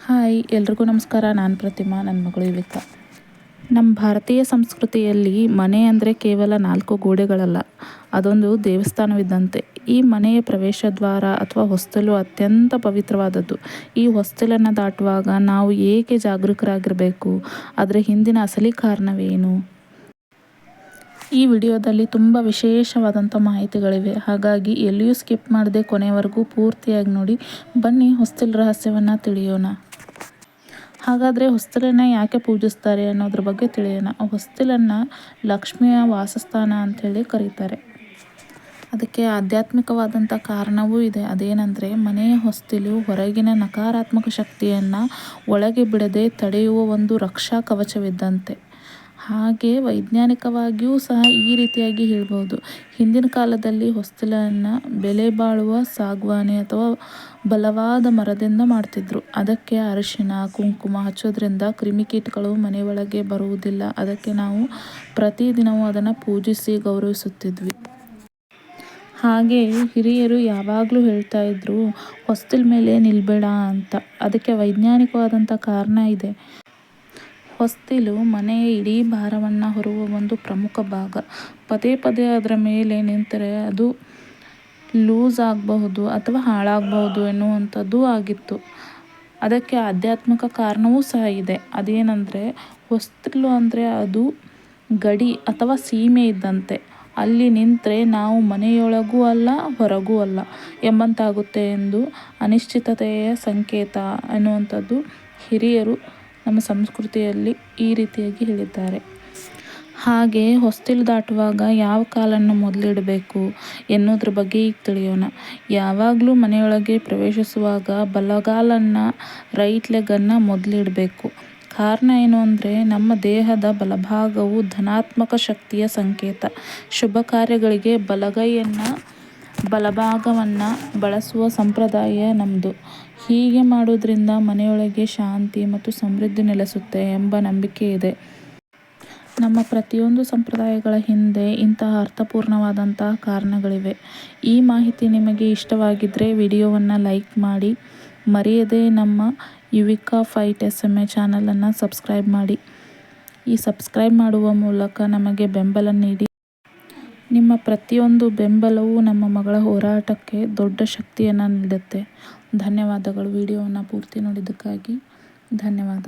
Hi ಎಲ್ರಿಗೂ ನಮಸ್ಕಾರ. ನಾನು ಪ್ರತಿಮಾ, ನನ್ನ ಮಗಳು ಯುವಿಕಾ. ನಮ್ಮ ಭಾರತೀಯ ಸಂಸ್ಕೃತಿಯಲ್ಲಿ ಮನೆ ಅಂದರೆ ಕೇವಲ 4 ಗೋಡೆಗಳಲ್ಲ, ಅದೊಂದು ದೇವಸ್ಥಾನವಿದ್ದಂತೆ. ಈ ಮನೆಯ ಪ್ರವೇಶ ದ್ವಾರ ಅಥವಾ ಹೊಸ್ತಿಲು ಅತ್ಯಂತ ಪವಿತ್ರವಾದದ್ದು. ಈ ಹೊಸ್ತಿಲನ್ನು ದಾಟುವಾಗ ನಾವು ಏಕೆ ಜಾಗರೂಕರಾಗಿರಬೇಕು? ಅದರ ಹಿಂದಿನ ಅಸಲಿ ಕಾರಣವೇನು? ಈ ವಿಡಿಯೋದಲ್ಲಿ ತುಂಬ ವಿಶೇಷವಾದಂಥ ಮಾಹಿತಿಗಳಿವೆ. ಹಾಗಾಗಿ ಎಲ್ಲಿಯೂ ಸ್ಕಿಪ್ ಮಾಡದೆ ಕೊನೆಯವರೆಗೂ ಪೂರ್ತಿಯಾಗಿ ನೋಡಿ. ಬನ್ನಿ ಹೊಸ್ತಿಲ ರಹಸ್ಯವನ್ನು ತಿಳಿಯೋಣ. ಹಾಗಾದರೆ ಹೊಸ್ತಿಲನ್ನು ಯಾಕೆ ಪೂಜಿಸ್ತಾರೆ ಅನ್ನೋದ್ರ ಬಗ್ಗೆ ತಿಳಿಯೋಣ. ಹೊಸ್ತಿಲನ್ನು ಲಕ್ಷ್ಮಿಯ ವಾಸಸ್ಥಾನ ಅಂಥೇಳಿ ಕರೀತಾರೆ. ಅದಕ್ಕೆ ಆಧ್ಯಾತ್ಮಿಕವಾದಂಥ ಕಾರಣವೂ ಇದೆ. ಅದೇನೆಂದರೆ, ಮನೆಯ ಹೊಸ್ತಿಲು ಹೊರಗಿನ ನಕಾರಾತ್ಮಕ ಶಕ್ತಿಯನ್ನು ಒಳಗೆ ಬಿಡದೆ ತಡೆಯುವ ಒಂದು ರಕ್ಷಾ ಕವಚವಿದ್ದಂತೆ. ಹಾಗೆ ವೈಜ್ಞಾನಿಕವಾಗಿಯೂ ಸಹ ಈ ರೀತಿಯಾಗಿ ಹೇಳ್ಬೋದು. ಹಿಂದಿನ ಕಾಲದಲ್ಲಿ ಹೊಸ್ತಿಲನ್ನು ಬೆಲೆ ಬಾಳುವ ಸಾಗವಾನಿ ಅಥವಾ ಬಲವಾದ ಮರದಿಂದ ಮಾಡ್ತಿದ್ರು. ಅದಕ್ಕೆ ಅರಿಶಿನ ಕುಂಕುಮ ಹಚ್ಚೋದ್ರಿಂದ ಕ್ರಿಮಿಕೀಟಗಳು ಮನೆಯೊಳಗೆ ಬರುವುದಿಲ್ಲ. ಅದಕ್ಕೆ ನಾವು ಪ್ರತಿದಿನವೂ ಅದನ್ನು ಪೂಜಿಸಿ ಗೌರವಿಸುತ್ತಿದ್ವಿ. ಹಾಗೆ ಹಿರಿಯರು ಯಾವಾಗಲೂ ಹೇಳ್ತಾ ಇದ್ರು, ಹೊಸ್ತಿಲ ಮೇಲೆ ನಿಲ್ಬೇಡ ಅಂತ. ಅದಕ್ಕೆ ವೈಜ್ಞಾನಿಕವಾದಂಥ ಕಾರಣ ಇದೆ. ಹೊಸ್ತಿಲು ಮನೆಯ ಇಡೀ ಭಾರವನ್ನು ಹೊರುವ ಒಂದು ಪ್ರಮುಖ ಭಾಗ. ಪದೇ ಪದೇ ಅದರ ಮೇಲೆ ನಿಂತರೆ ಅದು ಲೂಸ್ ಆಗಬಹುದು ಅಥವಾ ಹಾಳಾಗಬಹುದು ಎನ್ನುವಂಥದ್ದು ಆಗಿತ್ತು. ಅದಕ್ಕೆ ಆಧ್ಯಾತ್ಮಿಕ ಕಾರಣವೂ ಸಹ ಇದೆ. ಅದೇನೆಂದರೆ, ಹೊಸ್ತಿಲು ಅಂದರೆ ಅದು ಗಡಿ ಅಥವಾ ಸೀಮೆ ಇದ್ದಂತೆ. ಅಲ್ಲಿ ನಿಂತರೆ ನಾವು ಮನೆಯೊಳಗೂ ಅಲ್ಲ ಹೊರಗೂ ಅಲ್ಲ ಎಂಬಂತಾಗುತ್ತೆ ಎಂದು ಅನಿಶ್ಚಿತತೆಯ ಸಂಕೇತ ಎನ್ನುವಂಥದ್ದು ಹಿರಿಯರು ನಮ್ಮ ಸಂಸ್ಕೃತಿಯಲ್ಲಿ ಈ ರೀತಿಯಾಗಿ ಹೇಳಿದ್ದಾರೆ. ಹಾಗೆ ಹೊಸ್ತಿಲು ದಾಟುವಾಗ ಯಾವ ಕಾಲನ್ನು ಮೊದಲಿಡಬೇಕು ಎನ್ನುವುದ್ರ ಬಗ್ಗೆ ಈಗ ತಿಳಿಯೋಣ. ಯಾವಾಗಲೂ ಮನೆಯೊಳಗೆ ಪ್ರವೇಶಿಸುವಾಗ ಬಲಗಾಲನ್ನು, ರೈಟ್ ಲೆಗನ್ನು ಮೊದಲಿಡಬೇಕು. ಕಾರಣ ಏನು ಅಂದರೆ, ನಮ್ಮ ದೇಹದ ಬಲಭಾಗವು ಧನಾತ್ಮಕ ಶಕ್ತಿಯ ಸಂಕೇತ. ಶುಭ ಕಾರ್ಯಗಳಿಗೆ ಬಲಭಾಗವನ್ನು ಬಳಸುವ ಸಂಪ್ರದಾಯ ನಮ್ಮದು. ಹೀಗೆ ಮಾಡೋದ್ರಿಂದ ಮನೆಯೊಳಗೆ ಶಾಂತಿ ಮತ್ತು ಸಮೃದ್ಧಿ ನೆಲೆಸುತ್ತೆ ಎಂಬ ನಂಬಿಕೆ ಇದೆ. ನಮ್ಮ ಪ್ರತಿಯೊಂದು ಸಂಪ್ರದಾಯಗಳ ಹಿಂದೆ ಇಂತಹ ಅರ್ಥಪೂರ್ಣವಾದಂತಹ ಕಾರಣಗಳಿವೆ. ಈ ಮಾಹಿತಿ ನಿಮಗೆ ಇಷ್ಟವಾಗಿದ್ದರೆ ವಿಡಿಯೋವನ್ನು ಲೈಕ್ ಮಾಡಿ. ಮರೆಯದೆ ನಮ್ಮ ಯುವಿಕಾ ಫೈಟ್ SMA ಚಾನಲನ್ನು ಸಬ್ಸ್ಕ್ರೈಬ್ ಮಾಡಿ. ಈ ಸಬ್ಸ್ಕ್ರೈಬ್ ಮಾಡುವ ಮೂಲಕ ನಮಗೆ ಬೆಂಬಲ ನೀಡಿ. ನಿಮ್ಮ ಪ್ರತಿಯೊಂದು ಬೆಂಬಲವು ನಮ್ಮ ಮಗಳ ಹೋರಾಟಕ್ಕೆ ದೊಡ್ಡ ಶಕ್ತಿಯನ್ನು ನೀಡುತ್ತೆ. ಧನ್ಯವಾದಗಳು. ವಿಡಿಯೋವನ್ನು ಪೂರ್ತಿ ನೋಡಿದ್ದಕ್ಕಾಗಿ ಧನ್ಯವಾದ.